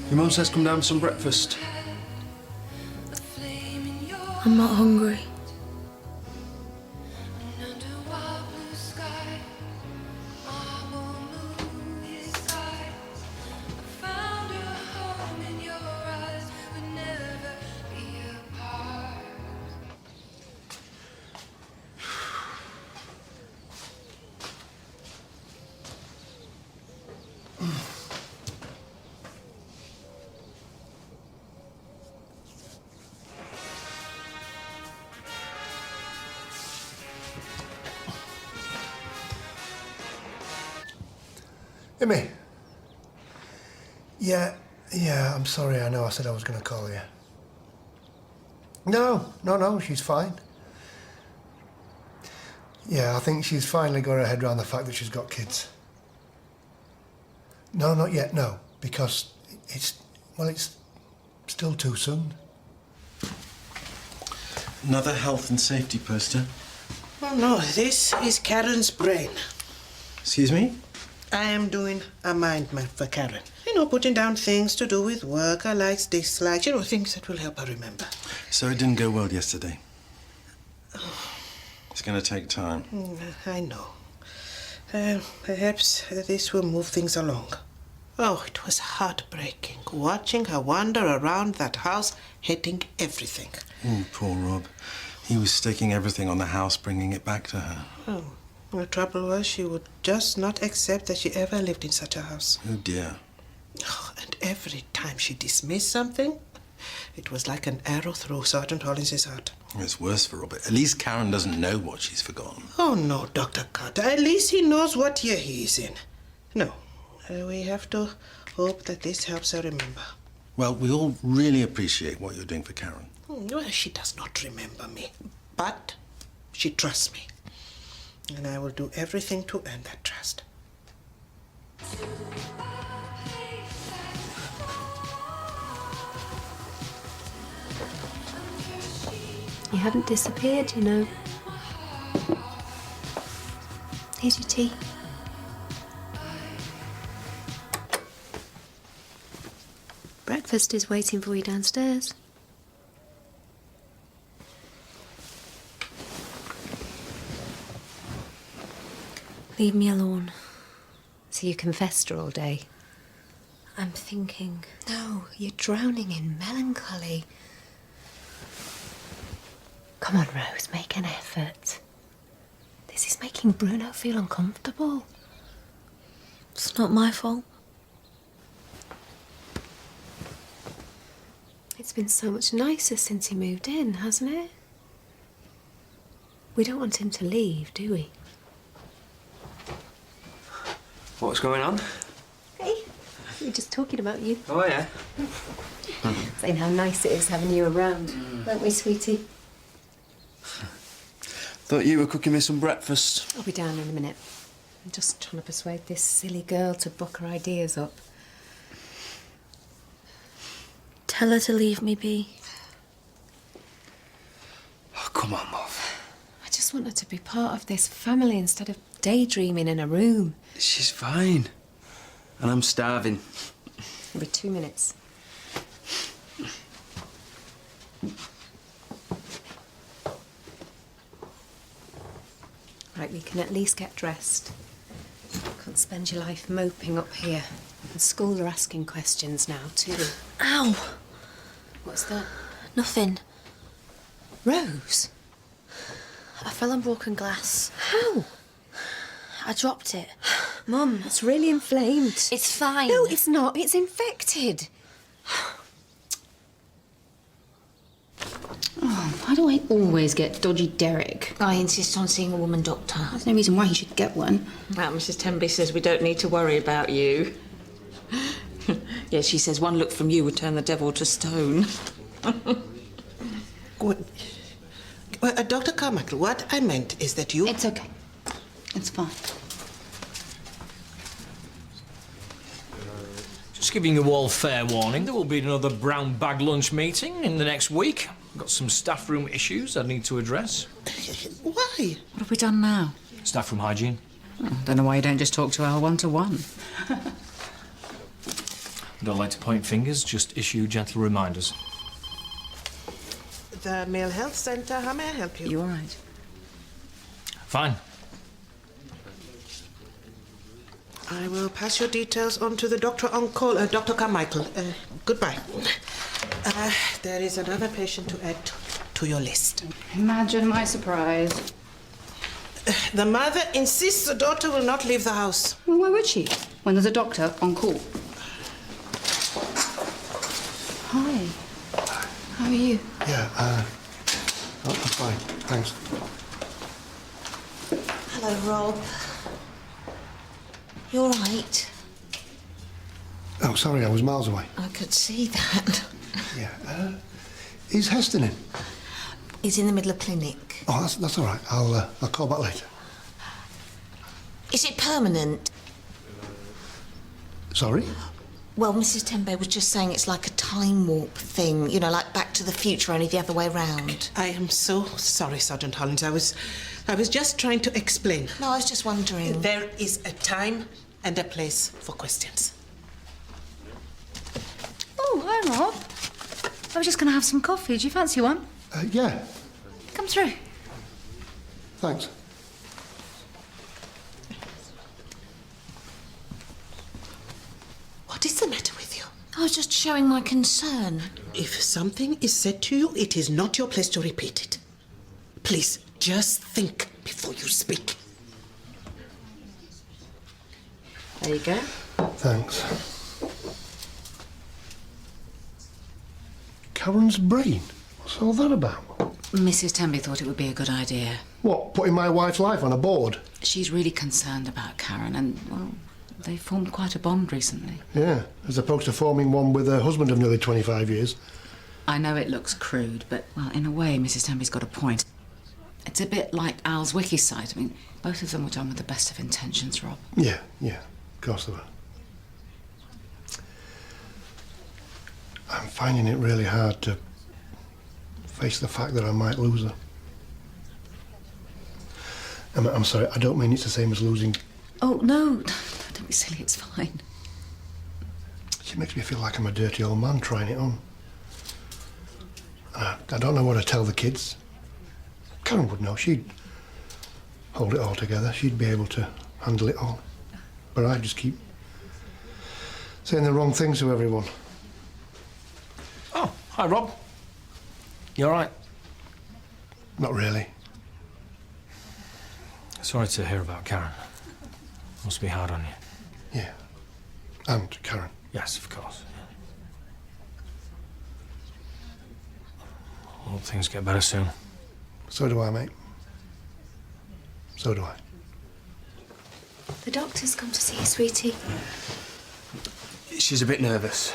Your mum says come down for some breakfast. I'm not hungry. Amy? Yeah, I'm sorry. I know I said I was going to call you. No, she's fine. Yeah, I think she's finally got her head around the fact that she's got kids. No, not yet, no, because it's still too soon. Another health and safety poster. Oh, no, this is Karen's brain. Excuse me? I am doing a mind map for Karen. You know, putting down things to do with work, her likes, dislikes, you know, things that will help her remember. So it didn't go well yesterday. It's going to take time. I know. Perhaps this will move things along. Oh, it was heartbreaking watching her wander around that house, hating everything. Oh, poor Rob. He was staking everything on the house, bringing it back to her. Oh, the trouble was she would just not accept that she ever lived in such a house. Oh, dear. Oh, and every time she dismissed something, it was like an arrow through Sergeant Hollins's heart. It's worse for Robert. At least Karen doesn't know what she's forgotten. Oh, no, Dr. Carter. At least he knows what year he is in. No, we have to hope that this helps her remember. Well, we all really appreciate what you're doing for Karen. Well, she does not remember me, but she trusts me. And I will do everything to earn that trust. You haven't disappeared, you know. Here's your tea. Breakfast is waiting for you downstairs. Leave me alone. So you confessed her all day? I'm thinking. No, you're drowning in melancholy. Come on, Rose, make an effort. This is making Bruno feel uncomfortable. It's not my fault. It's been so much nicer since he moved in, hasn't it? We don't want him to leave, do we? What's going on? Hey, we were just talking about you. Oh, yeah? Saying how nice it is having you around, weren't we, sweetie? Thought you were cooking me some breakfast. I'll be down in a minute. I'm just trying to persuade this silly girl to buck her ideas up. Tell her to leave me be. Oh, come on, love. I just want her to be part of this family instead of daydreaming in a room. She's fine. And I'm starving. It'll be 2 minutes. Right, we can at least get dressed. Can't spend your life moping up here. And school are asking questions now, too. Ow! What's that? Nothing. Rose? I fell on broken glass. How? I dropped it. Mum. It's really inflamed. It's fine. No, it's not. It's infected. Oh, why do I always get dodgy Derek? I insist on seeing a woman doctor. There's no reason why he should get one. Well, Mrs. Tenby says we don't need to worry about you. Yes, she says one look from you would turn the devil to stone. Well, Dr. Carmichael, what I meant is that you... It's okay. It's fine. Just giving you all fair warning, there will be another brown bag lunch meeting in the next week. Got some staff room issues I need to address. Why? What have we done now? Staff room hygiene. I don't know why you don't just talk to our one-to-one. Don't like to point fingers, just issue gentle reminders. The Male Health Centre, how may I help you? You all right? Fine. I will pass your details on to the doctor on call, Dr. Carmichael. Goodbye. There is another patient to add to your list. Imagine my surprise. The mother insists the daughter will not leave the house. Well, why would she? When there's a doctor on call. Hi. How are you? Yeah, I'm fine, thanks. Hello, Rob. You all right? Oh, sorry, I was miles away. I could see that. Yeah, is Heston in? He's in the middle of clinic. Oh, that's all right. I'll call back later. Is it permanent? Sorry? Well, Mrs. Tembe was just saying it's like a time warp thing, you know, like Back to the Future, only the other way round. I am so sorry, Sergeant Hollins. I was just trying to explain. No, I was just wondering. There is a time and a place for questions. Oh, hi, Rob. I was just going to have some coffee. Do you fancy one? Yeah, Come through. thanks. What is the matter with you? I was just showing my concern. If something is said to you, it is not your place to repeat it. Please, just think before you speak. There you go. Thanks. Karen's brain? What's all that about? Mrs. Tembe thought it would be a good idea. What, putting my wife's life on a board? She's really concerned about Karen and, well, they formed quite a bond recently. Yeah, as opposed to forming one with her husband of nearly 25 years. I know it looks crude, but, well, in a way, Mrs. Tembe's got a point. It's a bit like Al's wiki site. I mean, both of them were done with the best of intentions, Rob. Yeah, of course they were. I'm finding it really hard to face the fact that I might lose her. I'm sorry, I don't mean it's the same as losing. Oh, no, don't be silly, it's fine. She makes me feel like I'm a dirty old man trying it on. I don't know what to tell the kids. Karen would know. She'd hold it all together. She'd be able to handle it all. But I just keep saying the wrong things to everyone. Oh, hi, Rob. You all right? Not really. Sorry to hear about Karen. Must be hard on you. Yeah. And Karen. Yes, of course. Yeah. Hope things get better soon. So do I, mate. So do I. The doctor's come to see you, sweetie. She's a bit nervous.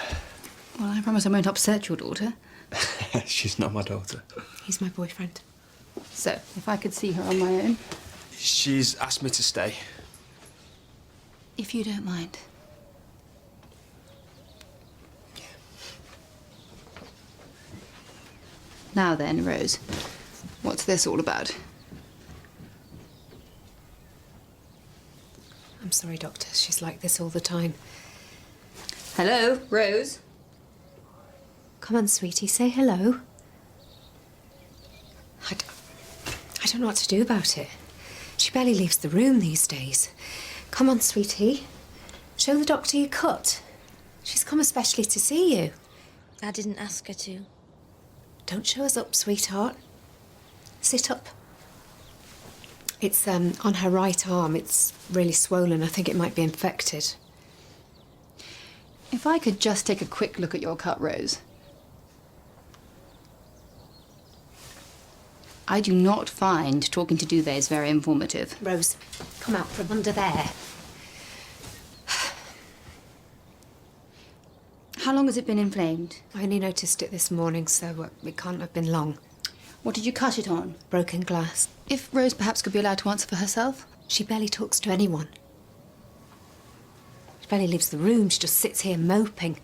Well, I promise I won't upset your daughter. She's not my daughter. He's my boyfriend. So, if I could see her on my own. She's asked me to stay. If you don't mind. Now then, Rose, what's this all about? I'm sorry, Doctor. She's like this all the time. Hello, Rose? Come on, sweetie, say hello. I don't know what to do about it. She barely leaves the room these days. Come on, sweetie. Show the doctor your cut. She's come especially to see you. I didn't ask her to. Don't show us up, sweetheart. Sit up. It's on her right arm. It's really swollen. I think it might be infected. If I could just take a quick look at your cut, Rose. I do not find talking to duvets very informative. Rose, come out from under there. How long has it been inflamed? I only noticed it this morning, so it can't have been long. What did you cut it on? Broken glass. If Rose perhaps could be allowed to answer for herself? She barely talks to anyone. She barely leaves the room. She just sits here moping.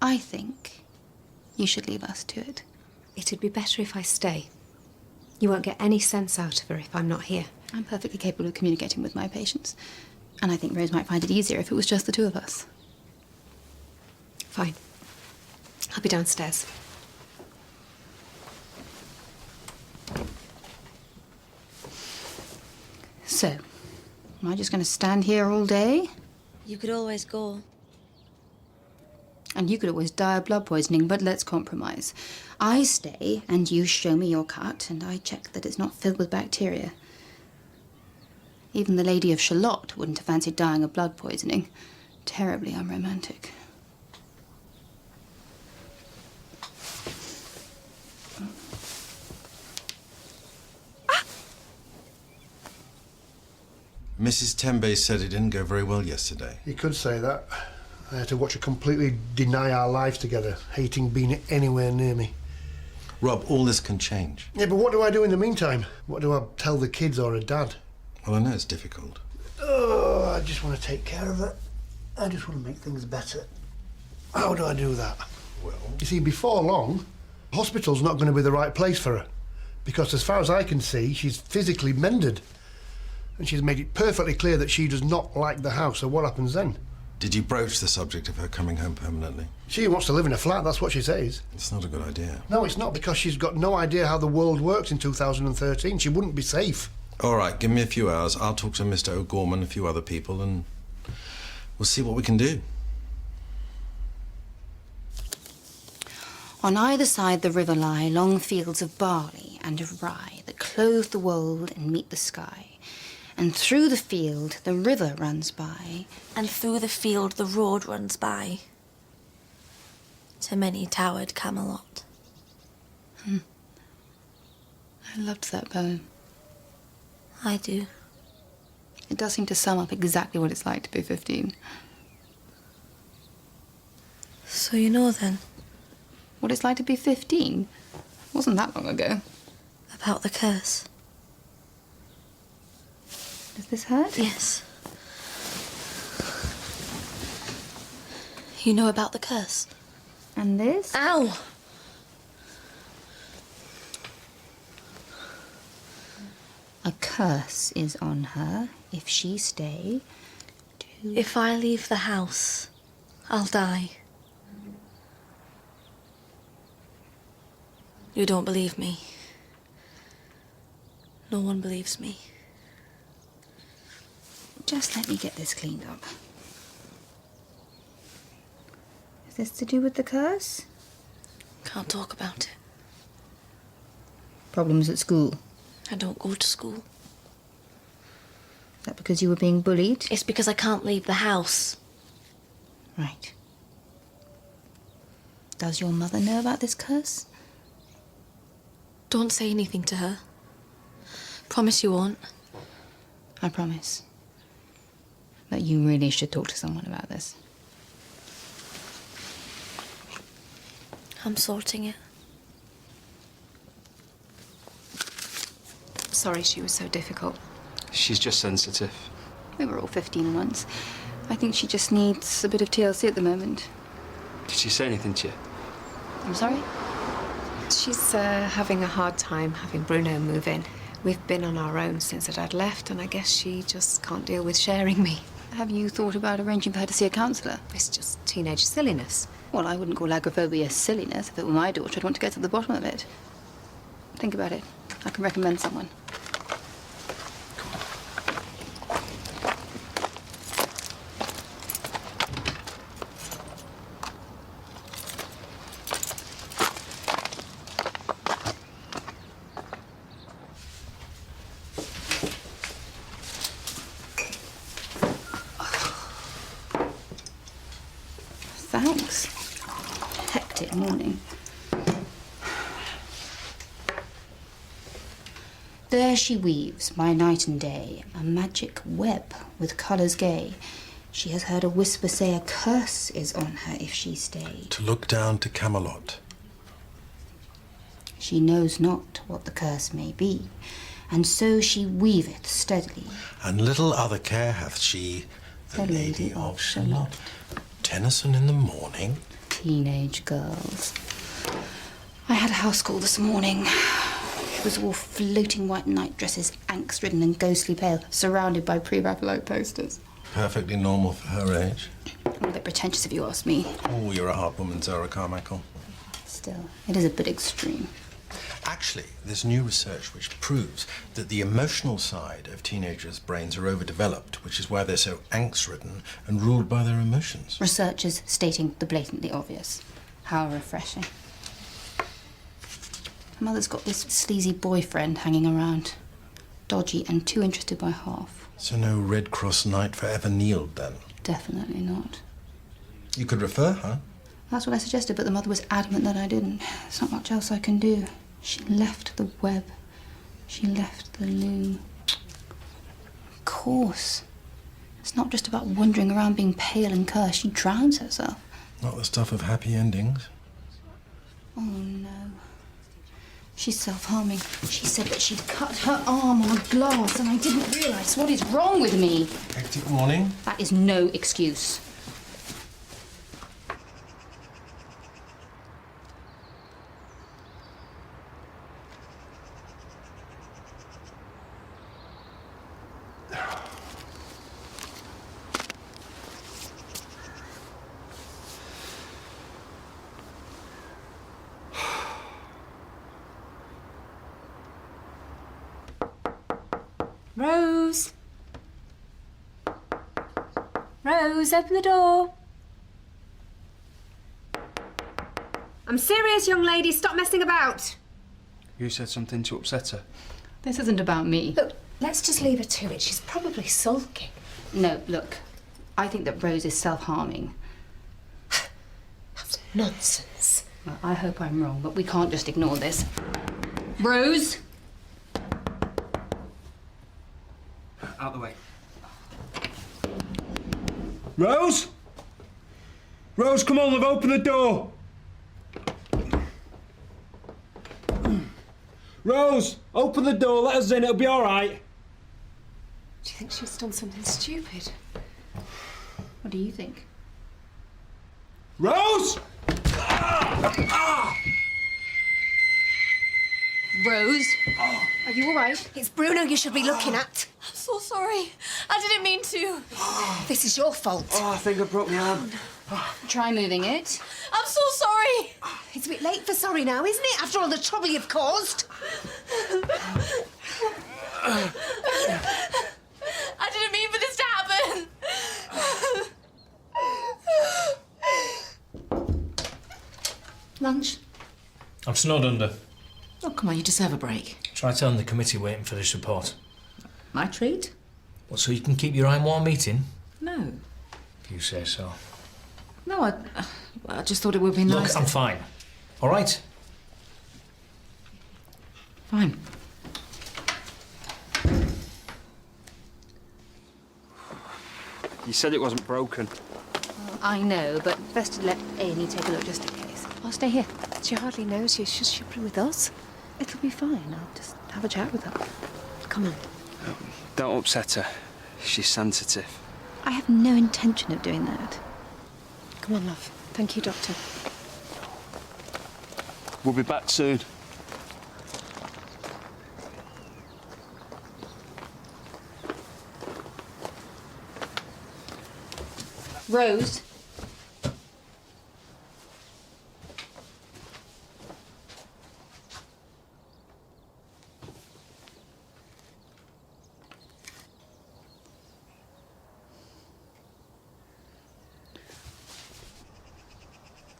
I think you should leave us to it. It'd be better if I stay. You won't get any sense out of her if I'm not here. I'm perfectly capable of communicating with my patients. And I think Rose might find it easier if it was just the two of us. Fine. I'll be downstairs. So, am I just going to stand here all day? You could always go. And you could always die of blood poisoning, but let's compromise. I stay, and you show me your cut, and I check that it's not filled with bacteria. Even the Lady of Shalott wouldn't have fancied dying of blood poisoning. Terribly unromantic. Mrs. Tembe said it didn't go very well yesterday. You could say that. I had to watch her completely deny our lives together, hating being anywhere near me. Rob, all this can change. Yeah, but what do I do in the meantime? What do I tell the kids or her dad? Well, I know it's difficult. Oh, I just want to take care of her. I just want to make things better. How do I do that? Well, you see, before long, hospital's not going to be the right place for her. Because as far as I can see, she's physically mended. And she's made it perfectly clear that she does not like the house, so what happens then? Did you broach the subject of her coming home permanently? She wants to live in a flat, that's what she says. It's not a good idea. No, it's not, because she's got no idea how the world works in 2013. She wouldn't be safe. All right, give me a few hours. I'll talk to Mr. O'Gorman and a few other people, and we'll see what we can do. On either side the river lie long fields of barley and of rye that clothe the wold and meet the sky. And through the field the river runs by. And through the field the road runs by. To many-towered Camelot. I loved that poem. I do. It does seem to sum up exactly what it's like to be 15. So you know then? What it's like to be 15? Wasn't that long ago. About the curse? Does this hurt? Yes. You know about the curse? And this? Ow! A curse is on her if she stay to... If I leave the house, I'll die. You don't believe me. No one believes me. Just let me get this cleaned up. Is this to do with the curse? Can't talk about it. Problems at school? I don't go to school. Is that because you were being bullied? It's because I can't leave the house. Right. Does your mother know about this curse? Don't say anything to her. Promise you won't. I promise. That you really should talk to someone about this. I'm sorting it. Sorry she was so difficult. She's just sensitive. We were all 15 once. I think she just needs a bit of TLC at the moment. Did she say anything to you? I'm sorry? She's having a hard time having Bruno move in. We've been on our own since her dad left, and I guess she just can't deal with sharing me. Have you thought about arranging for her to see a counsellor? It's just teenage silliness. Well, I wouldn't call agoraphobia silliness. If it were my daughter, I'd want to get to the bottom of it. Think about it. I can recommend someone. Thanks. Hectic morning. There she weaves, by night and day, a magic web with colours gay. She has heard a whisper say a curse is on her if she stay. To look down to Camelot. She knows not what the curse may be, and so she weaveth steadily. And little other care hath she, the Lady of Shalott. Tennyson in the morning. Teenage girls. I had a house call this morning. was all floating white night dresses, angst-ridden and ghostly pale, surrounded by pre-Raphaelite posters. Perfectly normal for her age. A bit pretentious if you ask me. Oh, you're a hard woman, Zara Carmichael. Still, it is a bit extreme. Actually, there's new research which proves that the emotional side of teenagers' brains are overdeveloped, which is why they're so angst-ridden and ruled by their emotions. Researchers stating the blatantly obvious. How refreshing. Her mother's got this sleazy boyfriend hanging around. Dodgy and too interested by half. So no Red Cross knight forever kneeled, then? Definitely not. You could refer her. That's what I suggested, but the mother was adamant that I didn't. There's not much else I can do. She left the web. She left the loo. Of course. It's not just about wandering around being pale and cursed. She drowns herself. Not the stuff of happy endings. Oh, no. She's self-harming. She said that she'd cut her arm on a glass, and I didn't realise. What is wrong with me? Hectic morning. That is no excuse. Rose! Rose, open the door. I'm serious, young lady. Stop messing about. You said something to upset her. This isn't about me. Look, let's just leave her to it. She's probably sulking. No, look. I think that Rose is self-harming. That's nonsense. Well, I hope I'm wrong, but we can't just ignore this. Rose! Out the way. Rose? Rose, come on, love, open the door. Rose, open the door, let us in, it'll be all right. Do you think she's done something stupid? What do you think? Rose! Rose? Are you all right? It's Bruno you should be looking at. I'm so sorry. I didn't mean to. This is your fault. Oh, I think I broke my arm. Try moving it. I'm so sorry. It's a bit late for sorry now, isn't it? After all the trouble you've caused. I didn't mean for this to happen. Lunch? I'm snowed under. Oh, come on, you deserve a break. Try telling the committee waiting for this report. My treat? What, so you can keep your eye warm eating? No. If you say so. No, I just thought it would be nice. Look, I'm fine. All right? Fine. You said it wasn't broken. I know, but best to let A&E take a look just in case. I'll stay here. She hardly knows you. She'll be with us. It'll be fine. I'll just have a chat with her. Come on. Don't upset her. She's sensitive. I have no intention of doing that. Come on, love. Thank you, Doctor. We'll be back soon. Rose?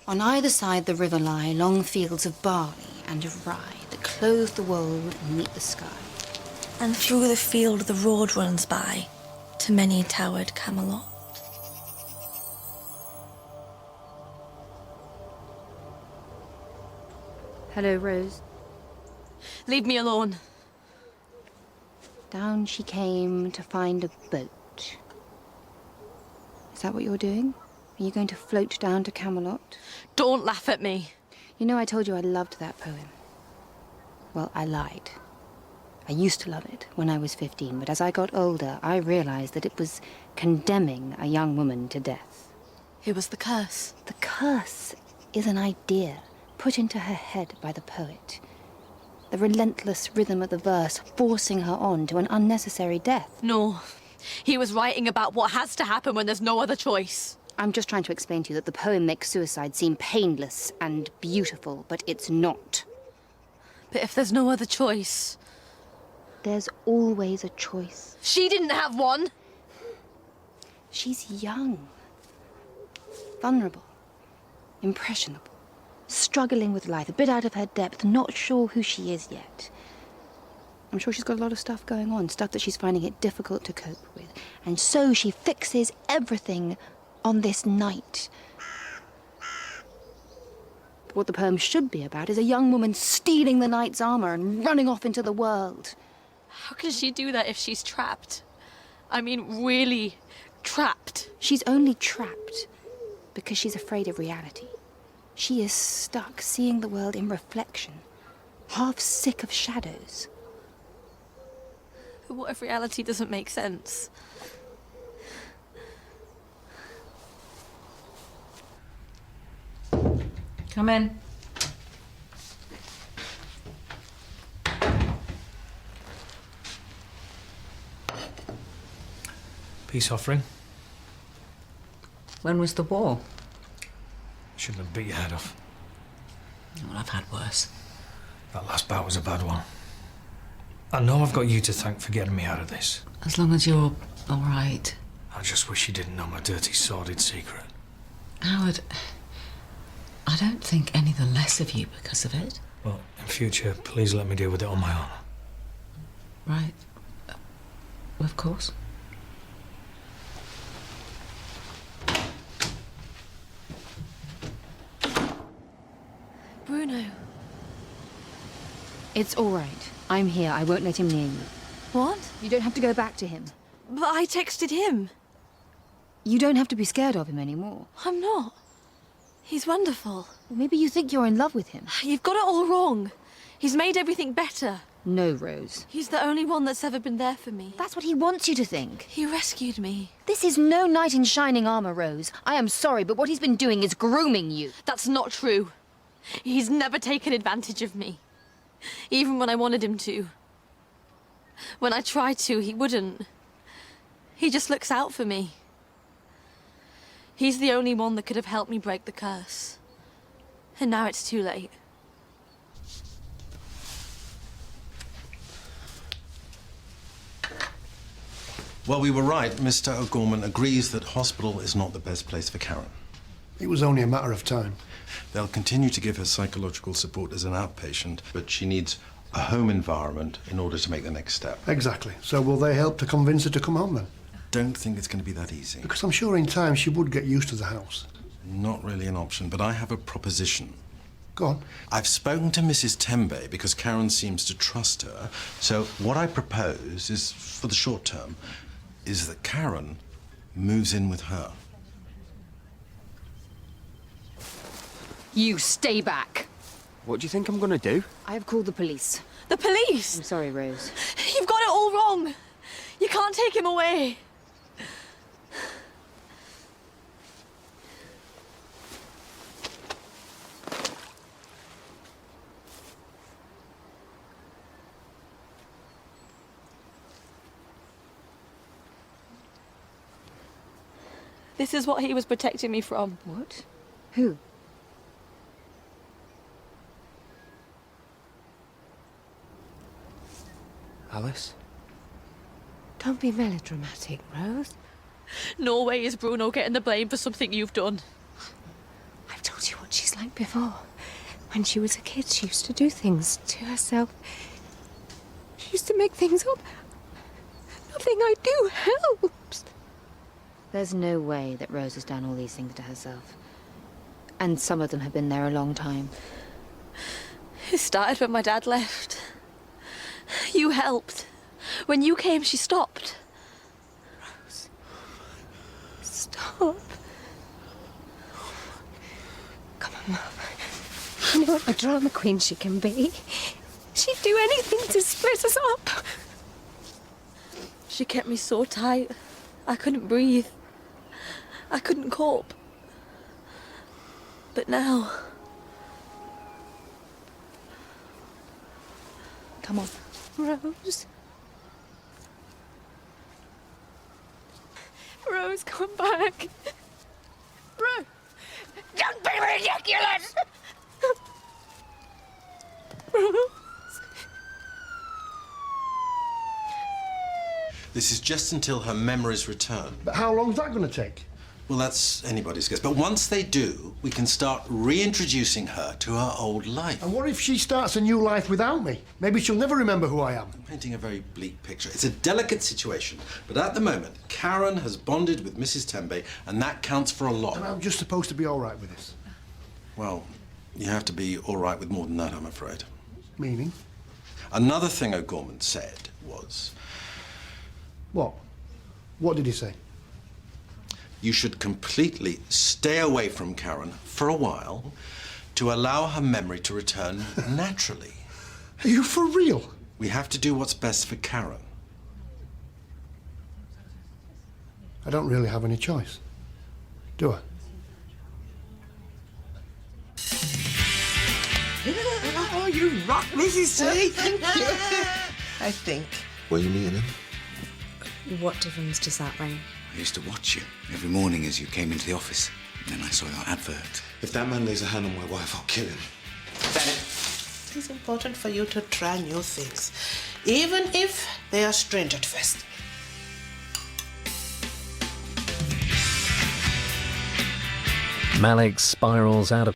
On either side the river lie long fields of barley and of rye that clothe the wold and meet the sky. And through the field the road runs by to many towered Camelot. Hello, Rose. Leave me alone. Down she came to find a boat. Is that what you're doing? Are you going to float down to Camelot? Don't laugh at me. You know, I told you I loved that poem. Well, I lied. I used to love it when I was 15, but as I got older, I realized that it was condemning a young woman to death. It was the curse. The curse is an idea put into her head by the poet. The relentless rhythm of the verse forcing her on to an unnecessary death. No. He was writing about what has to happen when there's no other choice. I'm just trying to explain to you that the poem makes suicide seem painless and beautiful, but it's not. But if there's no other choice... There's always a choice. She didn't have one! She's young, vulnerable, impressionable, struggling with life, a bit out of her depth, not sure who she is yet. I'm sure she's got a lot of stuff going on, stuff that she's finding it difficult to cope with. And so she fixes everything on this night. But what the poem should be about is a young woman stealing the knight's armor and running off into the world. How can she do that if she's trapped? I mean, really trapped. She's only trapped because she's afraid of reality. She is stuck, seeing the world in reflection, half sick of shadows. But what if reality doesn't make sense? Come in. Peace offering. When was the war? Shouldn't have beat your head off. Well, I've had worse. That last bout was a bad one. I know I've got you to thank for getting me out of this. As long as you're all right. I just wish you didn't know my dirty, sordid secret. Howard, I don't think any the less of you because of it. Well, in future, please let me deal with it on my own. Right. Of course. Bruno. It's all right. I'm here. I won't let him near you. What? You don't have to go back to him. But I texted him. You don't have to be scared of him anymore. I'm not. He's wonderful. Well, maybe you think you're in love with him. You've got it all wrong. He's made everything better. No, Rose. He's the only one that's ever been there for me. That's what he wants you to think. He rescued me. This is no knight in shining armor, Rose. I am sorry, but what he's been doing is grooming you. That's not true. He's never taken advantage of me. Even when I wanted him to. When I tried to, he wouldn't. He just looks out for me. He's the only one that could have helped me break the curse. And now it's too late. Well, we were right. Mr. O'Gorman agrees that hospital is not the best place for Karen. It was only a matter of time. They'll continue to give her psychological support as an outpatient, but she needs a home environment in order to make the next step. Exactly. So will they help to convince her to come home then? Don't think it's going to be that easy. Because I'm sure in time she would get used to the house. Not really an option, but I have a proposition. Go on. I've spoken to Mrs. Tembe because Karen seems to trust her. So what I propose is, for the short term, is that Karen moves in with her. You stay back. What do you think I'm gonna do? I have called the police. The police! I'm sorry, Rose. You've got it all wrong. You can't take him away. This is what he was protecting me from. What? Who? Alice? Don't be melodramatic, Rose. No way is Bruno getting the blame for something you've done. I've told you what she's like before. When she was a kid, she used to do things to herself. She used to make things up. Nothing I do helps. There's no way that Rose has done all these things to herself. And some of them have been there a long time. It started when my dad left. You helped. When you came, she stopped. Rose. Stop. Come on, love. You know what a drama queen she can be. She'd do anything to split us up. She kept me so tight. I couldn't breathe. I couldn't cope. But now... Come on. Rose. Rose, come back. Rose. Don't be ridiculous! Rose. This is just until her memories return. But how long's that going to take? Well, that's anybody's guess. But once they do, we can start reintroducing her to her old life. And what if she starts a new life without me? Maybe she'll never remember who I am. I'm painting a very bleak picture. It's a delicate situation, but at the moment, Karen has bonded with Mrs. Tembe, and that counts for a lot. And I'm just supposed to be all right with this. Well, you have to be all right with more than that, I'm afraid. Meaning? Another thing O'Gorman said was... What? What did he say? You should completely stay away from Karen for a while to allow her memory to return naturally. Are you for real? We have to do what's best for Karen. I don't really have any choice, do I? Oh, you rock, Mrs. T. Thank you. I think. Were you meeting him? What difference does that make? I used to watch you every morning as you came into the office. And then I saw your advert. If that man lays a hand on my wife, I'll kill him. It's important for you to try new things, even if they are strange at first. Malik spirals out of